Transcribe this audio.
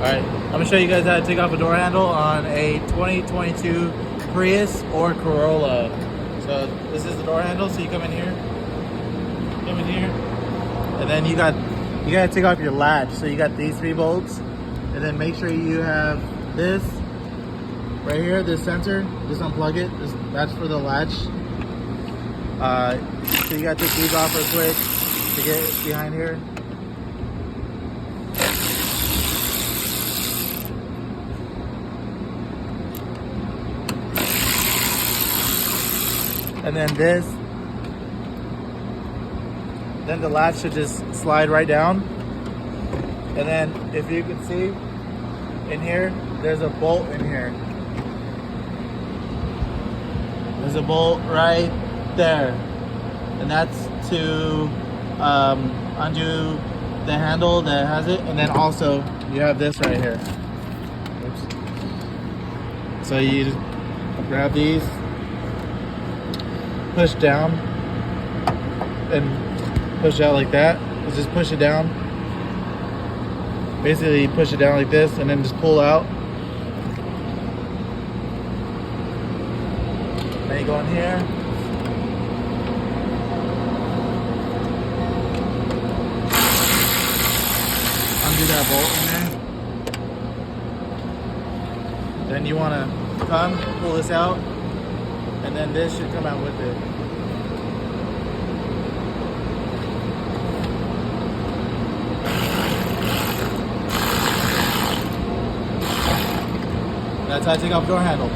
Alright, I'm going to show you guys how to take off a door handle on a 2022 Prius or Corolla. So this is the door handle, so you come in here, and then you gotta take off your latch. So you got these 3 bolts, and then make sure you have this right here, this sensor. Just unplug it. That's for the latch. So you gotta take these off real quick to get behind here. And then then the latch should just slide right down. And then if you can see in here, there's a bolt in here. There's a bolt right there. And that's to undo the handle that has it. And then also you have this right here. Oops. So you just grab these, push down, and push out like that. Just push it down. Basically, you push it down like this, and then just pull out. Then you go in here. Undo that bolt in there. Then you want to pull this out, and then this should come out with it. That's how I take off door handle.